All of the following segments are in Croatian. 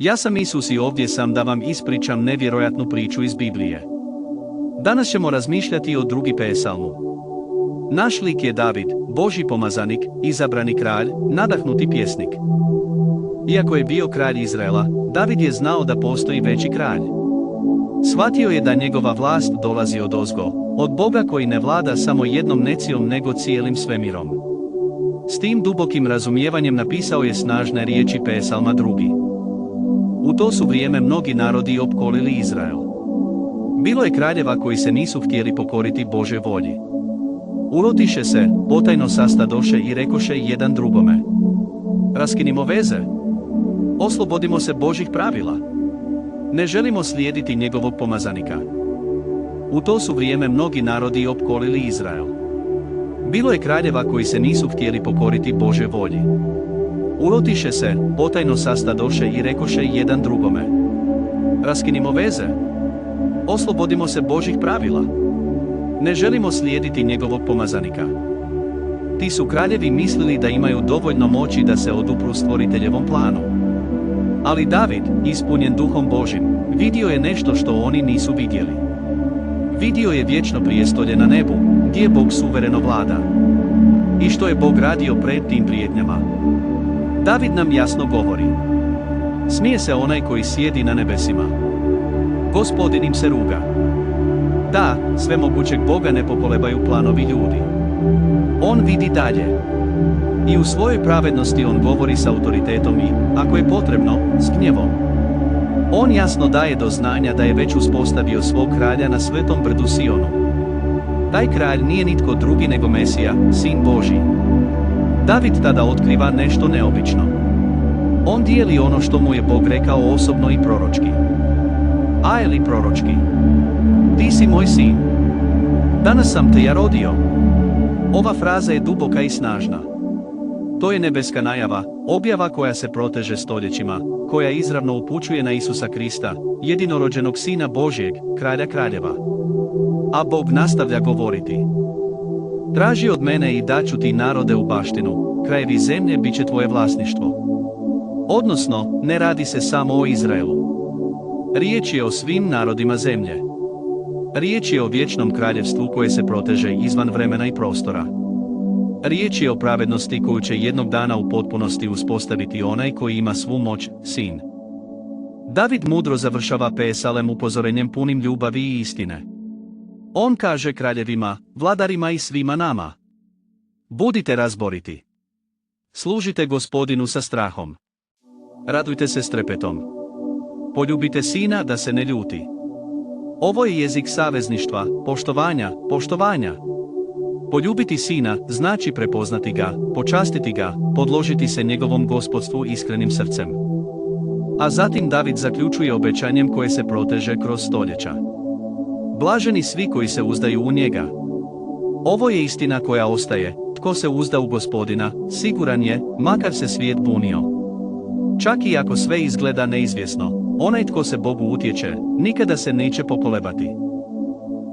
Ja sam Isus i ovdje sam da vam ispričam nevjerojatnu priču iz Biblije. Danas ćemo razmišljati o drugi psalmu. Naš lik je David, Božji pomazanik, izabrani kralj, nadahnuti pjesnik. Iako je bio kralj Izraela, David je znao da postoji veći kralj. Shvatio je da njegova vlast dolazi odozgo, od Boga koji ne vlada samo jednom necijom nego cijelim svemirom. S tim dubokim razumijevanjem napisao je snažne riječi psalma 2. U to su vrijeme mnogi narodi opkolili Izrael. Bilo je kraljeva koji se nisu htjeli pokoriti Božoj volji. Urotiše se, potajno sastadoše i rekoše jedan drugome: raskinimo veze. Oslobodimo se Božjih pravila. Ne želimo slijediti njegovog pomazanika. U to su vrijeme mnogi narodi opkolili Izrael. Bilo je kraljeva koji se nisu htjeli pokoriti Božoj volji. Urotiše se, potajno sastadoše i rekoše jedan drugome: raskinimo veze. Oslobodimo se Božjih pravila. Ne želimo slijediti njegovog pomazanika. Ti su kraljevi mislili da imaju dovoljno moći da se odupru stvoriteljevom planu. Ali David, ispunjen Duhom Božjim, vidio je nešto što oni nisu vidjeli. Vidio je vječno prijestolje na nebu, gdje Bog suvereno vlada. I što je Bog radio pred tim prijetnjama. David nam jasno govori: smije se onaj koji sjedi na nebesima. Gospodin im se ruga. Da, svemogućeg Boga ne pokolebaju planovi ljudi. On vidi dalje. I u svojoj pravednosti on govori s autoritetom i, ako je potrebno, s gnjevom. On jasno daje do znanja da je već uspostavio svog kralja na svetom brdu Sionu. Taj kralj nije nitko drugi nego Mesija, Sin Božji. David tada otkriva nešto neobično. On dijeli ono što mu je Bog rekao osobno i proročki. A Eli proročki: ti si moj sin. Danas sam te ja rodio. Ova fraza je duboka i snažna. To je nebeska najava, objava koja se proteže stoljećima, koja izravno upućuje na Isusa Krista, jedinorođenog Sina Božjeg, kralja kraljeva. A Bog nastavlja govoriti: traži od mene i daću ti narode u baštinu, krajevi zemlje bit će tvoje vlasništvo. Odnosno, ne radi se samo o Izraelu. Riječ je o svim narodima zemlje. Riječ je o vječnom kraljevstvu koje se proteže izvan vremena i prostora. Riječ je o pravednosti koju će jednog dana u potpunosti uspostaviti onaj koji ima svu moć, Sin. David mudro završava psalm upozorenjem punim ljubavi i istine. On kaže kraljevima, vladarima i svima nama: budite razboriti. Služite Gospodinu sa strahom. Radujte se s trepetom. Poljubite Sina da se ne ljuti. Ovo je jezik savezništva, poštovanja. Poljubiti Sina znači prepoznati ga, počastiti ga, podložiti se njegovom gospodstvu iskrenim srcem. A zatim David zaključuje obećanjem koje se proteže kroz stoljeća. Blaženi svi koji se uzdaju u njega. Ovo je istina koja ostaje: tko se uzda u Gospodina, siguran je, makar se svijet bunio. Čak i ako sve izgleda neizvjesno, onaj tko se Bogu utječe, nikada se neće pokolebati.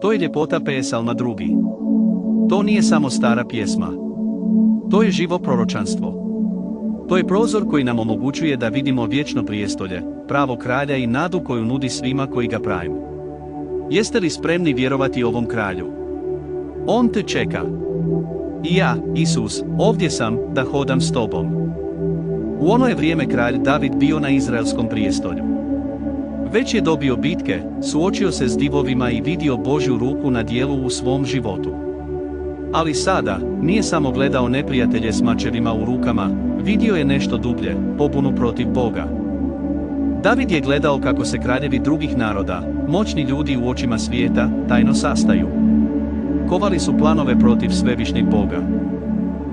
To je ljepota psalma 2. To nije samo stara pjesma. To je živo proročanstvo. To je prozor koji nam omogućuje da vidimo vječno prijestolje, pravo kralja i nadu koju nudi svima koji ga praju. Jeste li spremni vjerovati ovom kralju? On te čeka. I ja, Isus, ovdje sam, da hodam s tobom. U ono je vrijeme kralj David bio na izraelskom prijestolju. Već je dobio bitke, suočio se s divovima i vidio Božju ruku na djelu u svom životu. Ali sada, nije samo gledao neprijatelje s mačevima u rukama, vidio je nešto dublje, pobunu protiv Boga. David je gledao kako se kraljevi drugih naroda, moćni ljudi u očima svijeta, tajno sastaju. Kovali su planove protiv svevišnjeg Boga.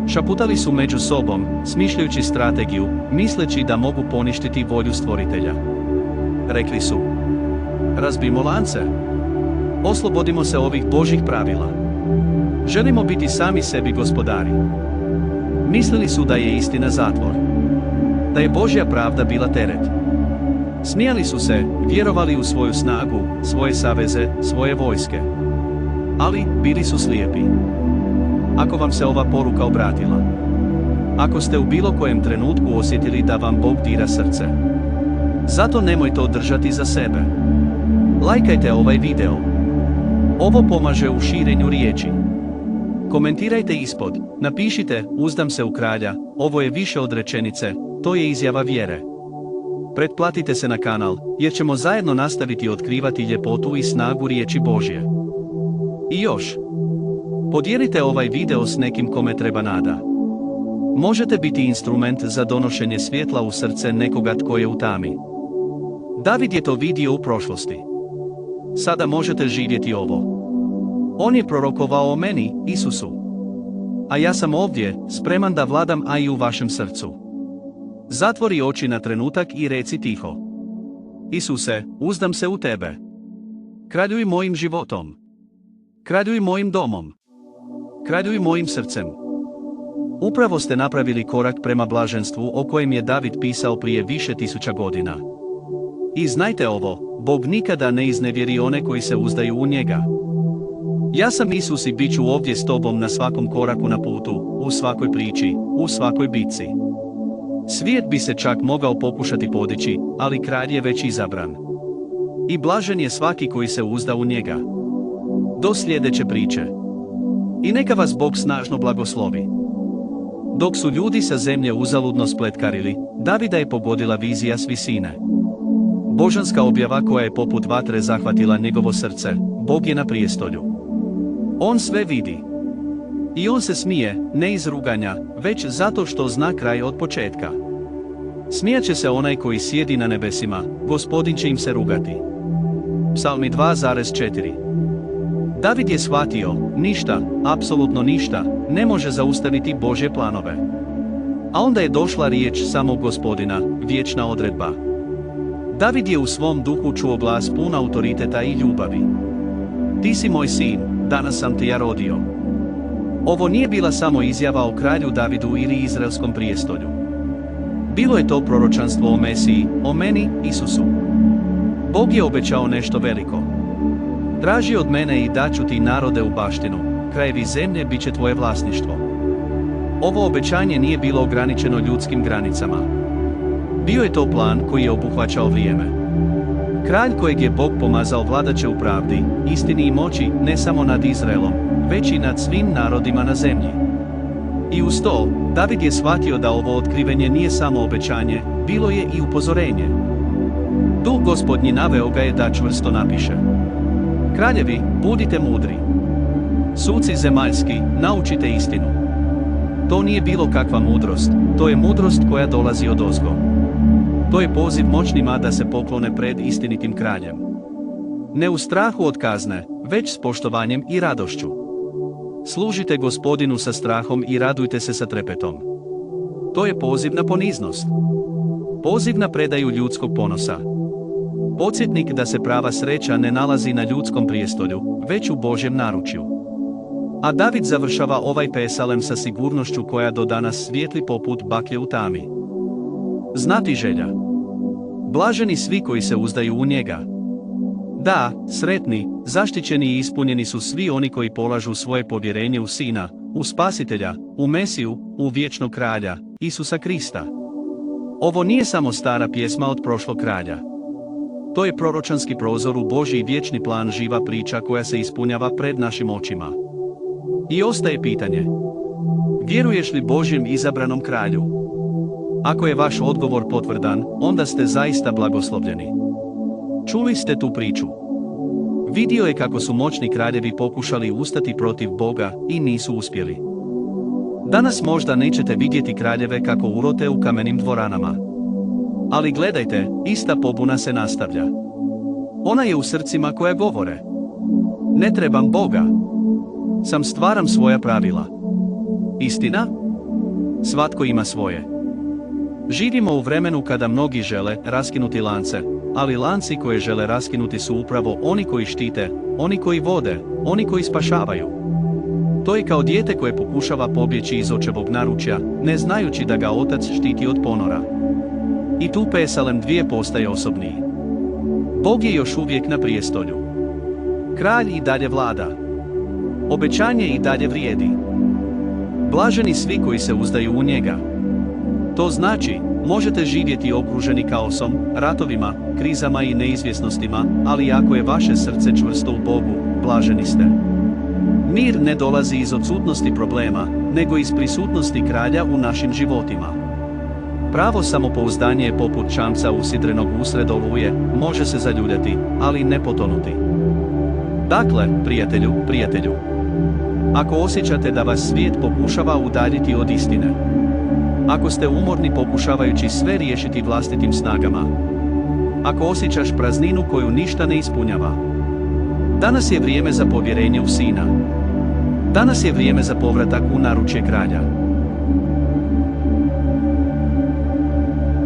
Šaputali su među sobom, smišljajući strategiju, misleći da mogu poništiti volju stvoritelja. Rekli su: razbijmo lance. Oslobodimo se ovih Božjih pravila. Želimo biti sami sebi gospodari. Mislili su da je istina zatvor. Da je Božja pravda bila teret. Smijali su se, vjerovali u svoju snagu, svoje saveze, svoje vojske. Ali, bili su slijepi. Ako vam se ova poruka obratila, ako ste u bilo kojem trenutku osjetili da vam Bog dira srce, Zato nemojte održati za sebe. Lajkajte ovaj video. Ovo pomaže u širenju riječi. Komentirajte ispod, napišite, uzdam se u kralja, ovo je više od rečenice, to je izjava vjere. Pretplatite se na kanal, jer ćemo zajedno nastaviti otkrivati ljepotu i snagu riječi Božje. I još, podijelite ovaj video s nekim kome treba nada. Možete biti instrument za donošenje svjetla u srce nekoga tko je u tami. David je to vidio u prošlosti. Sada možete živjeti ovo. On je prorokovao o meni, Isusu. A ja sam ovdje, spreman da vladam i u vašem srcu. Zatvori oči na trenutak i reci tiho. Isuse, uzdam se u tebe. Kraljuj mojim životom. Kraljuj mojim domom. Kraljuj mojim srcem. Upravo ste napravili korak prema blaženstvu o kojem je David pisao prije više tisuća godina. I znajte ovo, Bog nikada ne iznevjeri one koji se uzdaju u njega. Ja sam Isus i bit ću ovdje s tobom na svakom koraku na putu, u svakoj priči, u svakoj bitci. Svijet bi se čak mogao pokušati podići, ali kralj je već izabran. I blažen je svaki koji se uzda u njega. Do sljedeće priče. I neka vas Bog snažno blagoslovi. Dok su ljudi sa zemlje uzaludno spletkarili, Davida je pogodila vizija s visine. Božanska objava koja je poput vatre zahvatila njegovo srce, Bog je na prijestolju. On sve vidi. I on se smije, ne iz ruganja, već zato što zna kraj od početka. Smijat će se onaj koji sjedi na nebesima, Gospodin će im se rugati. Psalmi 2,4. David je shvatio, ništa, apsolutno ništa, ne može zaustaviti Božje planove. A onda je došla riječ samog Gospodina, vječna odredba. David je u svom duhu čuo glas pun autoriteta i ljubavi. Ti si moj sin, danas sam te ja rodio. Ovo nije bila samo izjava o kralju Davidu ili izraelskom prijestolju. Bilo je to proročanstvo o Mesiji, o meni, Isusu. Bog je obećao nešto veliko. Traži od mene i daću ti narode u baštinu, krajevi zemlje bit će tvoje vlasništvo. Ovo obećanje nije bilo ograničeno ljudskim granicama. Bio je to plan koji je obuhvaćao vrijeme. Kralj kojeg je Bog pomazao vladat će u pravdi, istini i moći ne samo nad Izraelom, već i nad svim narodima na zemlji. I uz to, David je shvatio da ovo otkrivenje nije samo obećanje, bilo je i upozorenje. Duh Gospodnji naveo ga je da čvrsto napiše. Kraljevi, budite mudri. Suci zemaljski, naučite istinu. To nije bilo kakva mudrost, to je mudrost koja dolazi odozgo. To je poziv moćnima da se poklone pred istinitim kraljem. Ne u strahu od kazne, već s poštovanjem i radošću. Služite Gospodinu sa strahom i radujte se sa trepetom. To je poziv na poniznost. Poziv na predaju ljudskog ponosa. Podsjetnik da se prava sreća ne nalazi na ljudskom prijestolju, već u Božjem naručju. A David završava ovaj psalm sa sigurnošću koja do danas svijetli poput baklje u tami. Znati želja. Blaženi svi koji se uzdaju u njega. Da, sretni, zaštićeni i ispunjeni su svi oni koji polažu svoje povjerenje u Sina, u Spasitelja, u Mesiju, u vječnog kralja, Isusa Krista. Ovo nije samo stara pjesma od prošlog kralja. To je proročanski prozor u Božji vječni plan, živa priča koja se ispunjava pred našim očima. I ostaje pitanje. Vjeruješ li Božjem izabranom kralju? Ako je vaš odgovor potvrdan, onda ste zaista blagoslovljeni. Čuli ste tu priču. Vidio je kako su moćni kraljevi pokušali ustati protiv Boga i nisu uspjeli. Danas možda nećete vidjeti kraljeve kako urote u kamenim dvoranama. Ali gledajte, ista pobuna se nastavlja. Ona je u srcima koja govore. Ne trebam Boga. Sam stvaram svoja pravila. Istina? Svatko ima svoje. Živimo u vremenu kada mnogi žele raskinuti lance, ali lanci koje žele raskinuti su upravo oni koji štite, oni koji vode, oni koji spašavaju. To je kao dijete koje pokušava pobjeći iz očevog naručja, ne znajući da ga otac štiti od ponora. I tu psalm 2 postaje osobniji. Bog je još uvijek na prijestolju. Kralj i dalje vlada. Obećanje i dalje vrijedi. Blaženi svi koji se uzdaju u njega. To znači, možete živjeti okruženi kaosom, ratovima, krizama i neizvjesnostima, ali ako je vaše srce čvrsto u Bogu, blaženi ste. Mir ne dolazi iz odsutnosti problema, nego iz prisutnosti kralja u našim životima. Pravo samopouzdanje je poput čamca usidrenog usred oluje, može se zaljuljati, ali ne potonuti. Dakle, prijatelju, ako osjećate da vas svijet pokušava udaljiti od istine, ako ste umorni pokušavajući sve riješiti vlastitim snagama, ako osjećaš prazninu koju ništa ne ispunjava, danas je vrijeme za povjerenje u Sina. Danas je vrijeme za povratak u naručje kralja.